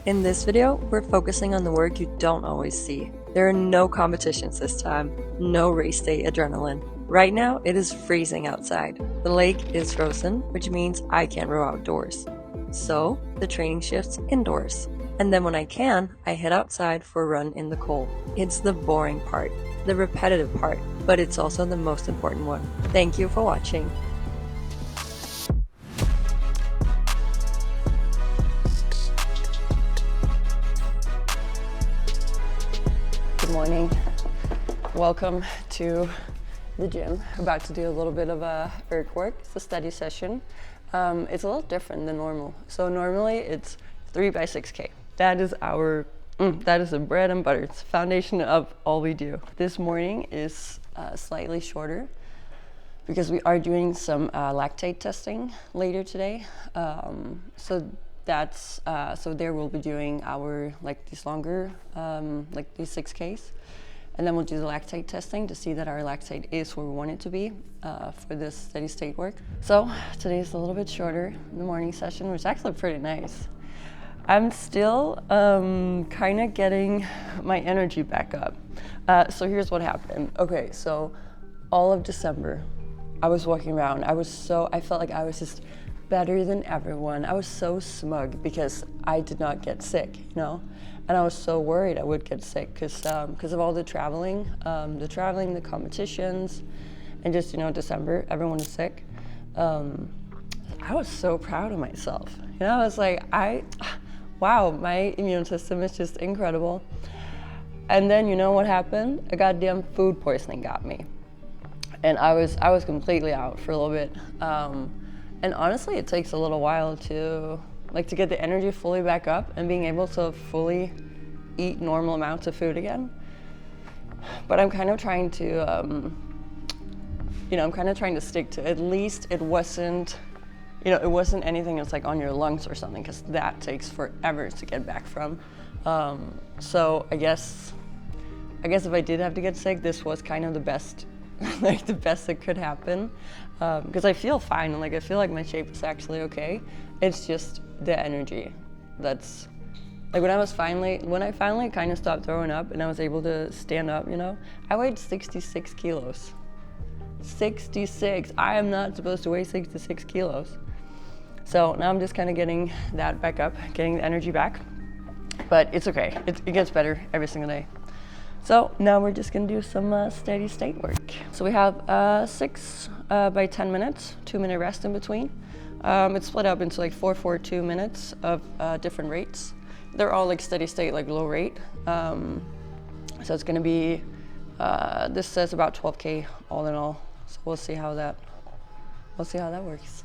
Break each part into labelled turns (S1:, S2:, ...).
S1: In this video, we're focusing on the work you don't always see. There are no competitions this time, no race day adrenaline. Right now, it is freezing outside. The lake is frozen, which means I can't row outdoors. So, the training shifts indoors. And then when I can, I head outside for a run in the cold. It's the boring part, the repetitive part, but it's also the most important one. Thank you for watching. Good morning. Welcome to the gym. About to do a little bit of erg work. It's a study session. It's a little different than normal. So normally it's 3 by 6K. That is the bread and butter. It's the foundation of all we do. This morning is slightly shorter because we are doing some lactate testing later today. So there we'll be doing our these longer these 6Ks, and then we'll do the lactate testing to see that our lactate is where we want it to be for this steady state work. So today is a little bit shorter, the morning session, which is actually pretty nice. I'm still kind of getting my energy back up. So here's what happened. Okay, so all of December, I was walking around. I felt like I was just better than everyone. I was so smug because I did not get sick, and I was so worried I would get sick because of all the traveling, the competitions, and just December, everyone is sick. I was so proud of myself. I was like, wow, my immune system is just incredible. And then you know what happened? A goddamn food poisoning got me, and I was completely out for a little bit. And honestly, it takes a little while to get the energy fully back up and being able to fully eat normal amounts of food again. But I'm kind of trying to, stick to at least it wasn't anything that's on your lungs or something, because that takes forever to get back from. So I guess if I did have to get sick, this was kind of the best, the best that could happen. Because I feel fine, and I feel like my shape is actually okay. It's just the energy that's when I finally kind of stopped throwing up and I was able to stand up, I weighed 66 kilos. 66. I am not supposed to weigh 66 kilos. So now I'm just kind of getting that back up, getting the energy back. But it's okay. It gets better every single day. So now we're just gonna do some steady state work. So we have 6 by 10 minutes, 2-minute rest in between. It's split up into 4-4-2 minutes of different rates. They're all steady state, low rate. So it's gonna be, this says about 12K all in all. So we'll see how that works.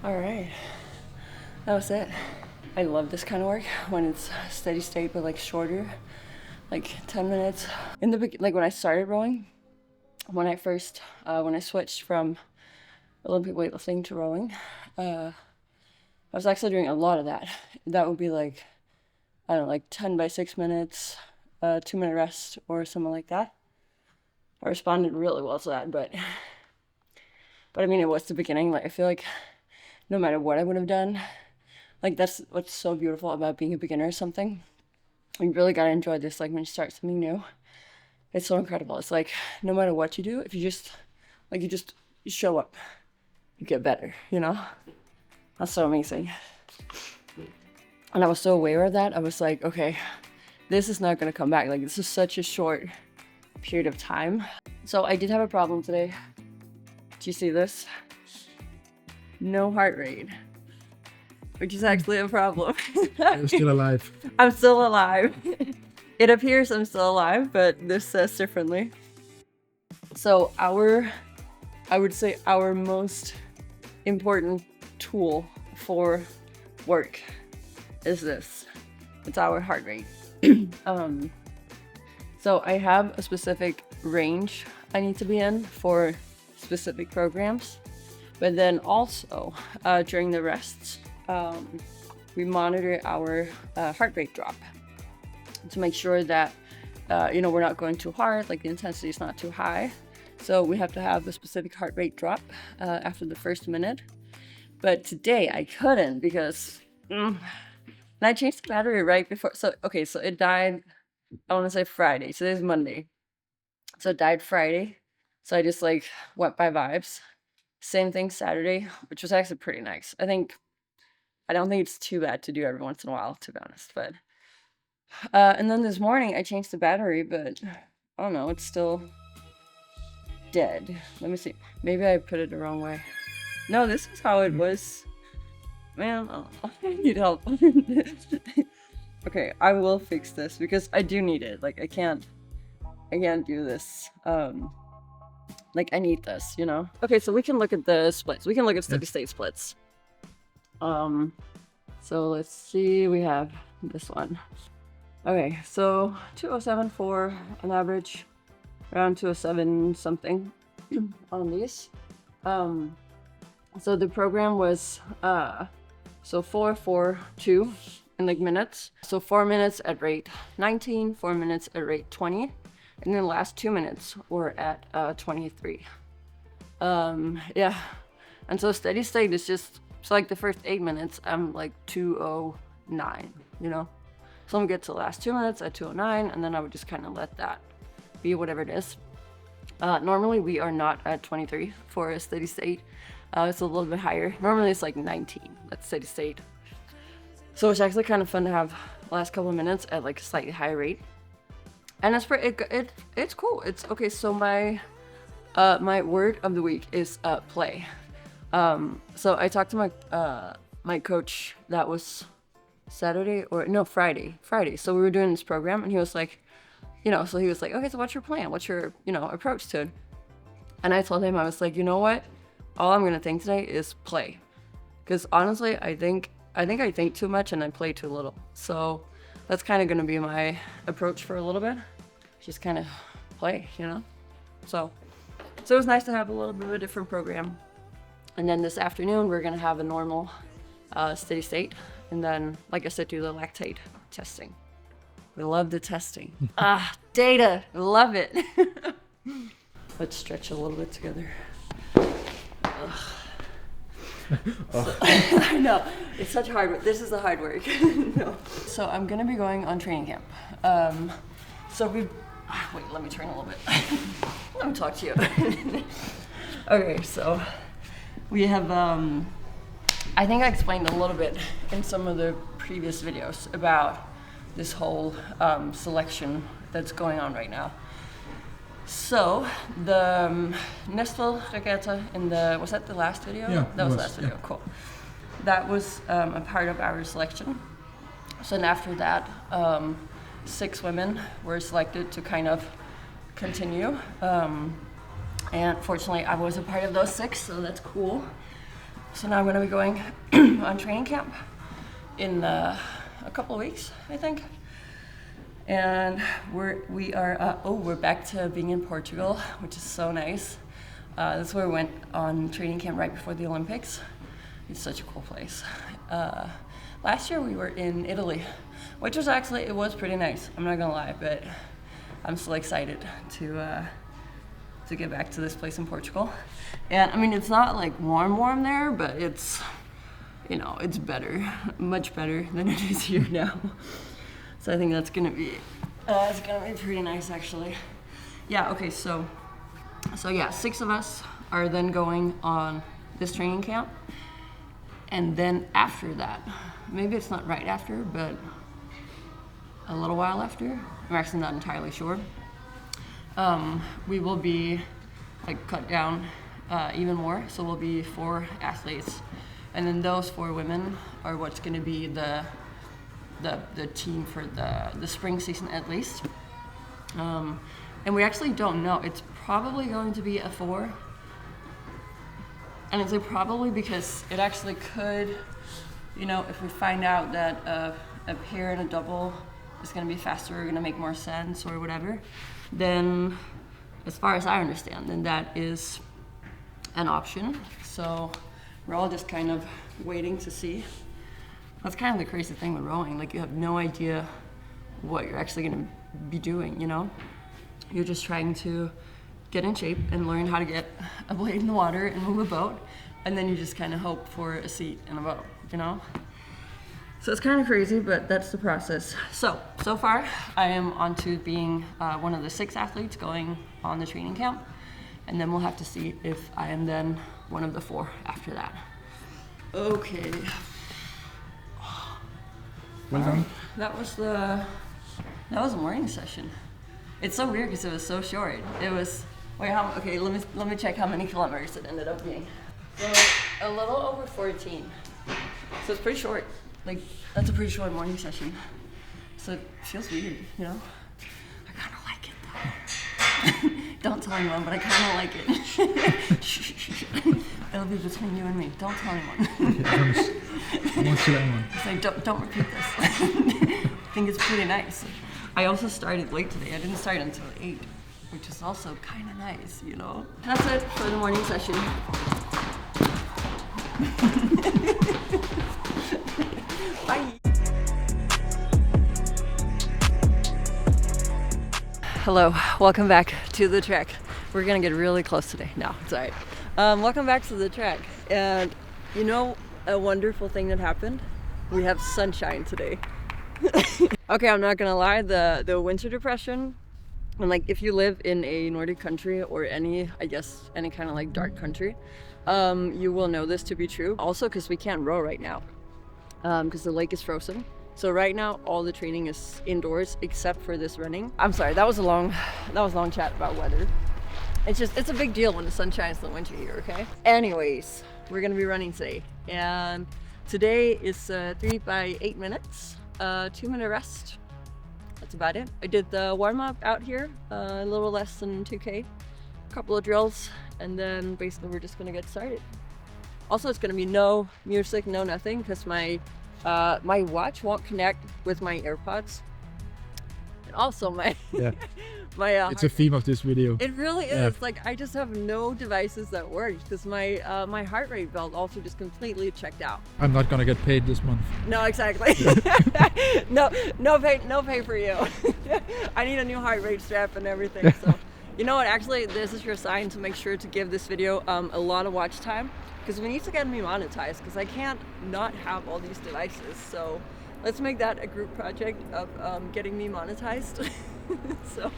S1: All right, that was it. I love this kind of work when it's steady state, but shorter, 10 minutes. In the when I started rowing, when I switched from Olympic weightlifting to rowing, I was actually doing a lot of that. That would be 10 by 6 minutes, 2-minute rest or something like that. I responded really well to that, but I mean, it was the beginning. I feel like no matter what I would have done, that's what's so beautiful about being a beginner or something. You really gotta enjoy this, when you start something new. It's so incredible. It's no matter what you do, if you just, you show up, you get better, That's so amazing. And I was so aware of that. I was like, okay, this is not gonna come back. This is such a short period of time. So I did have a problem today. Do you see this? No heart rate, which is actually a problem.
S2: You're still alive.
S1: I'm still alive. It appears I'm still alive, but this says differently. So I would say our most important tool for work is this. It's our heart rate. So I have a specific range I need to be in for specific programs, but then also during the rests, we monitor our heart rate drop to make sure that we're not going too hard, like the intensity is not too high. So we have to have a specific heart rate drop after the first minute. But today I couldn't because and I changed the battery right before. So it died, I want to say Friday. Today's Monday. So it died Friday. So I just like went by vibes. Same thing Saturday, which was actually pretty nice. I don't think it's too bad to do every once in a while, to be honest. But and then this morning I changed the battery, but I don't know, it's still dead. Let me see. Maybe I put it the wrong way. No, this is how it was. Man, I need help. Okay, I will fix this because I do need it. Like I can't do this. Like I need this, you know? Okay, so we can look at the splits. We can look at steady state splits. So let's see, we have this one. Okay, so 207 for an average, around 207 something on these. So the program was 4, 4, 2 in like minutes. So 4 minutes at rate 19, 4 minutes at rate 20, and then the last 2 minutes were at 23. Yeah, and so steady state is just, so like the first 8 minutes, I'm like 209, you know? So I'm gonna get to the last 2 minutes at 209, and then I would just kind of let that be whatever it is. Normally we are not at 23 for a steady state. It's a little bit higher. Normally it's like 19, that's steady state. So it's actually kind of fun to have the last couple of minutes at like a slightly higher rate. And it's cool. It's okay. So my word of the week is play. So I talked to my coach. That was Friday. So we were doing this program, and he was like, so he was like, okay, so what's your plan? What's your approach to it? And I told him, I was like, you know what? All I'm gonna think today is play, because honestly, I think I think too much and I play too little. So that's kind of gonna be my approach for a little bit. Just kind of play, So it was nice to have a little bit of a different program. And then this afternoon, we're gonna have a normal steady state. And then, like I said, do the lactate testing. We love the testing. Data, love it. Let's stretch a little bit together. I know, it's such hard work. This is the hard work. No. So I'm gonna be going on training camp. Wait, let me turn a little bit. Let me talk to you. Okay, so we have, I think I explained a little bit in some of the previous videos about this whole selection that's going on right now. So the Nestle Regatta was that the last video?
S2: Yeah,
S1: that was the last video, yeah. Cool. That was a part of our selection. So then after that, 6 women were selected to kind of continue. And fortunately, I was a part of those 6, so that's cool. So now I'm gonna be going on training camp in a couple of weeks, I think. And we're back to being in Portugal, which is so nice. That's where we went on training camp right before the Olympics. It's such a cool place. Last year we were in Italy, which was it was pretty nice. I'm not gonna lie, but I'm still excited to get back to this place in Portugal. And I mean, it's not like warm there, but it's, it's better, much better than it is here now. So I think that's gonna be pretty nice, actually. Yeah. Okay. So yeah, 6 of us are then going on this training camp, and then after that, maybe it's not right after, but a little while after. I'm actually not entirely sure. We will be cut down even more. So we'll be 4 athletes, and then those 4 women are what's going to be the team for the spring season at least. And we actually don't know. It's probably going to be a 4. And it's probably because it actually could, if we find out that a pair and a double is gonna be faster or gonna make more sense or whatever, then as far as I understand, then that is an option. So we're all just kind of waiting to see. That's kind of the crazy thing with rowing. Like, you have no idea what you're actually gonna be doing, you know? You're just trying to get in shape and learn how to get a blade in the water and move a boat, and then you just kind of hope for a seat in a boat, you know? So it's kind of crazy, but that's the process. So far, I am on to being one of the 6 athletes going on the training camp, and then we'll have to see if I am then one of the 4 after that. Okay.
S2: Well done.
S1: That was the morning session. It's so weird because it was so short. It was, okay, let me check how many kilometers it ended up being. So a little over 14. So it's pretty short. Like, that's a pretty short morning session. So it feels weird, you know? I kind of like it though. Don't tell anyone, but I kind of like it. It'll be between you and me. Don't tell anyone.
S2: I won't tell anyone.
S1: It's like, don't repeat this. I think it's pretty nice. I also started late today. I didn't start until 8, which is also kind of nice, you know? That's it for the morning session. Bye. Hello, welcome back to the track. We're gonna get really close today. No, it's all right. Welcome back to the track. And you know a wonderful thing that happened? We have sunshine today. Okay, I'm not gonna lie, the winter depression, and like if you live in a Nordic country or any kind of like dark country, you will know this to be true. Also because we can't row right now, because the lake is frozen. So right now all the training is indoors except for this running. I'm sorry, that was a long chat about weather. It's a big deal when the sun shines in the winter here, okay? Anyways, we're gonna be running today, and today is 3 by 8 minutes. 2-minute rest. That's about it. I did the warm-up out here, a little less than 2K, a couple of drills, and then basically we're just gonna get started. Also, it's gonna be no music, no nothing, because my watch won't connect with my AirPods, and also my
S2: It's a theme of this video.
S1: It really is. Like, I just have no devices that work because my heart rate belt also just completely checked out.
S2: I'm not gonna get paid this month.
S1: No, exactly. no pay for you. I need a new heart rate strap and everything. So, you know what? Actually, this is your sign to make sure to give this video a lot of watch time, because we need to get me monetized, because I can't not have all these devices. So let's make that a group project of getting me monetized. so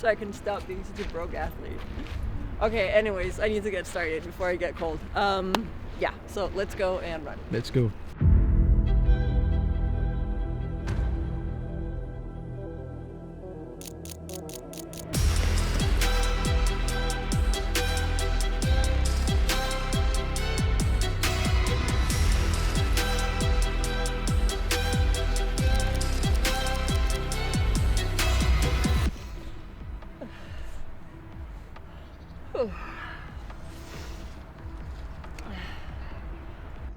S1: I can stop being such a broke athlete. Okay, anyways, I need to get started before I get cold. Yeah, so let's go and run.
S2: Let's go.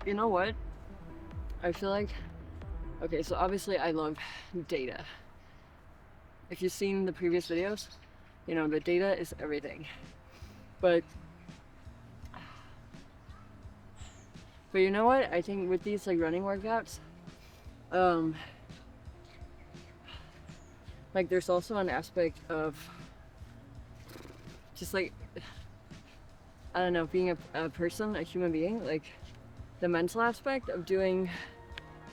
S1: You know what? I feel like, okay, so obviously I love data. If you've seen the previous videos, you know, the data is everything. But you know what? I think with these like running workouts, like there's also an aspect of just like, I don't know, being a person, a human being, like the mental aspect of doing,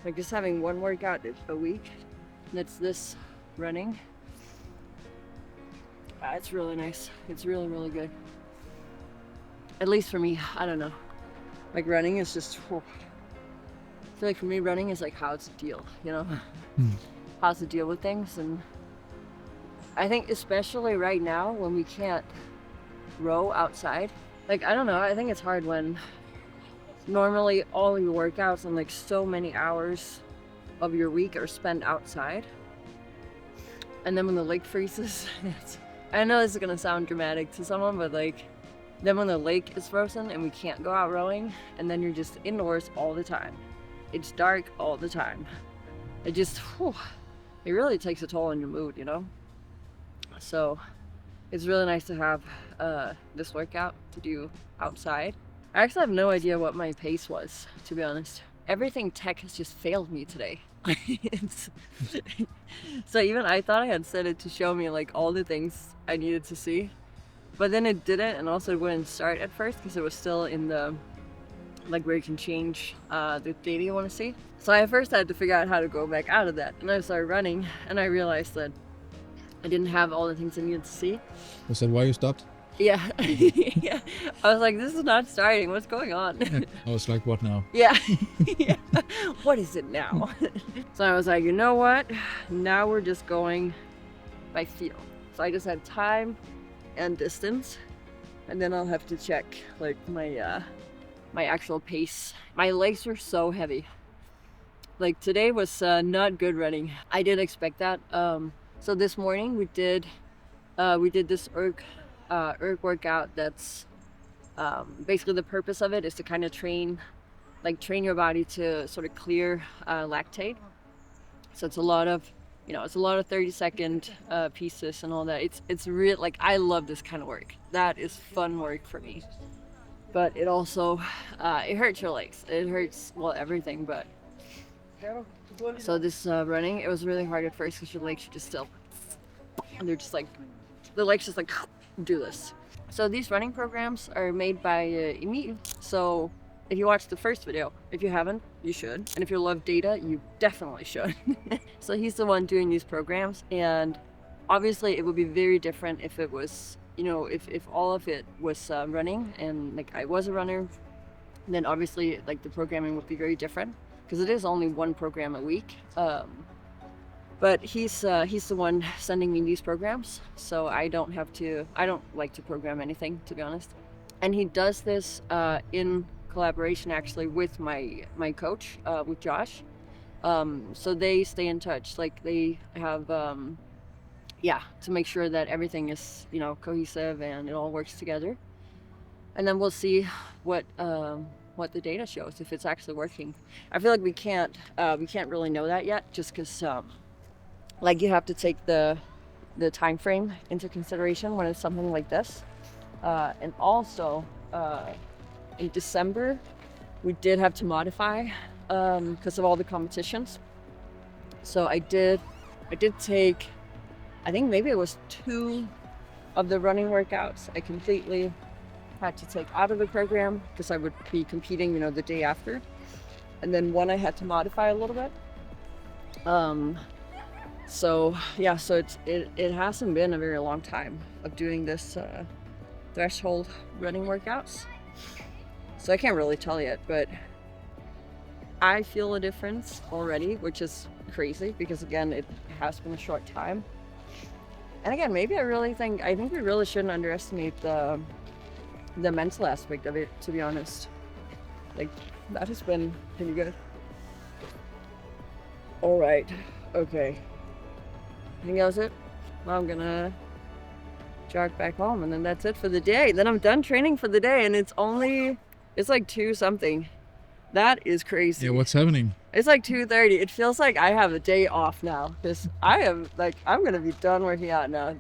S1: like just having one workout a week, that's this running. It's really nice. It's really, really good. At least for me, I don't know. Like running is just, I feel like for me running is like how to deal, you know? How to deal with things. And I think especially right now when we can't row outside, like, I don't know, I think it's hard when normally all your workouts and like so many hours of your week are spent outside, and then when the lake freezes, I know this is gonna sound dramatic to someone, but like then when the lake is frozen and we can't go out rowing, and then you're just indoors all the time, it's dark all the time, it just it really takes a toll on your mood, you know? So it's really nice to have this workout to do outside. I actually have no idea what my pace was, to be honest. Everything tech has just failed me today. So even I thought I had set it to show me like all the things I needed to see, but then it didn't, and also it wouldn't start at first because it was still in the like where you can change the data you want to see. So I first had to figure out how to go back out of that, and I started running, and I realized that I didn't have all the things I needed to see.
S2: Was that why you stopped?
S1: Yeah. Yeah. I was like, this is not starting. What's going on?
S2: Yeah. I was like, what now?
S1: Yeah. Yeah. What is it now? So I was like, you know what? Now we're just going by feel. So I just had time and distance, and then I'll have to check like my my actual pace. My legs were so heavy. Like today was not good running. I did expect that. So this morning we did this erg workout. That's basically the purpose of it is to kind of train your body to sort of clear lactate. So it's a lot of 30-second pieces and all that. It's real, like I love this kind of work. That is fun work for me. But it also it hurts your legs. It hurts, well, everything. But so this running, it was really hard at first because your legs are just still, and they're just like, the legs just like do this. So these running programs are made by Emil. So if you watched the first video, if you haven't, you should. And if you love data, you definitely should. So he's the one doing these programs, and obviously it would be very different if it was, if all of it was running and like I was a runner, then obviously like the programming would be very different because it is only one program a week. But he's the one sending me these programs, so I don't like to program anything, to be honest. And he does this in collaboration actually with my coach, with Josh. So they stay in touch, like they have to make sure that everything is cohesive and it all works together. And then we'll see what the data shows, if it's actually working. I feel like we can't really know that yet, just because like you have to take the time frame into consideration when it's something like this. And also in December we did have to modify because of all the competitions. So I did take, I think maybe it was 2 of the running workouts I completely had to take out of the program because I would be competing, the day after. And then 1 I had to modify a little bit. So yeah, so it hasn't been a very long time of doing this threshold running workouts. So I can't really tell yet, but I feel a difference already, which is crazy because again, it has been a short time. And again, maybe I think we really shouldn't underestimate the mental aspect of it, to be honest. Like that has been pretty good. All right, okay. I think that was it. Well, I'm gonna jog back home and then that's it for the day. Then I'm done training for the day and it's like 2 something. That is crazy.
S2: Yeah, what's happening?
S1: It's like 2:30. It feels like I have a day off now because I'm gonna be done working out now.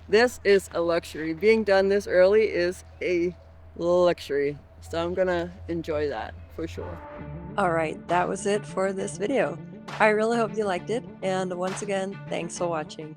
S1: This is a luxury. Being done this early is a luxury. So I'm gonna enjoy that for sure. All right, that was it for this video. I really hope you liked it. And once again, thanks for watching.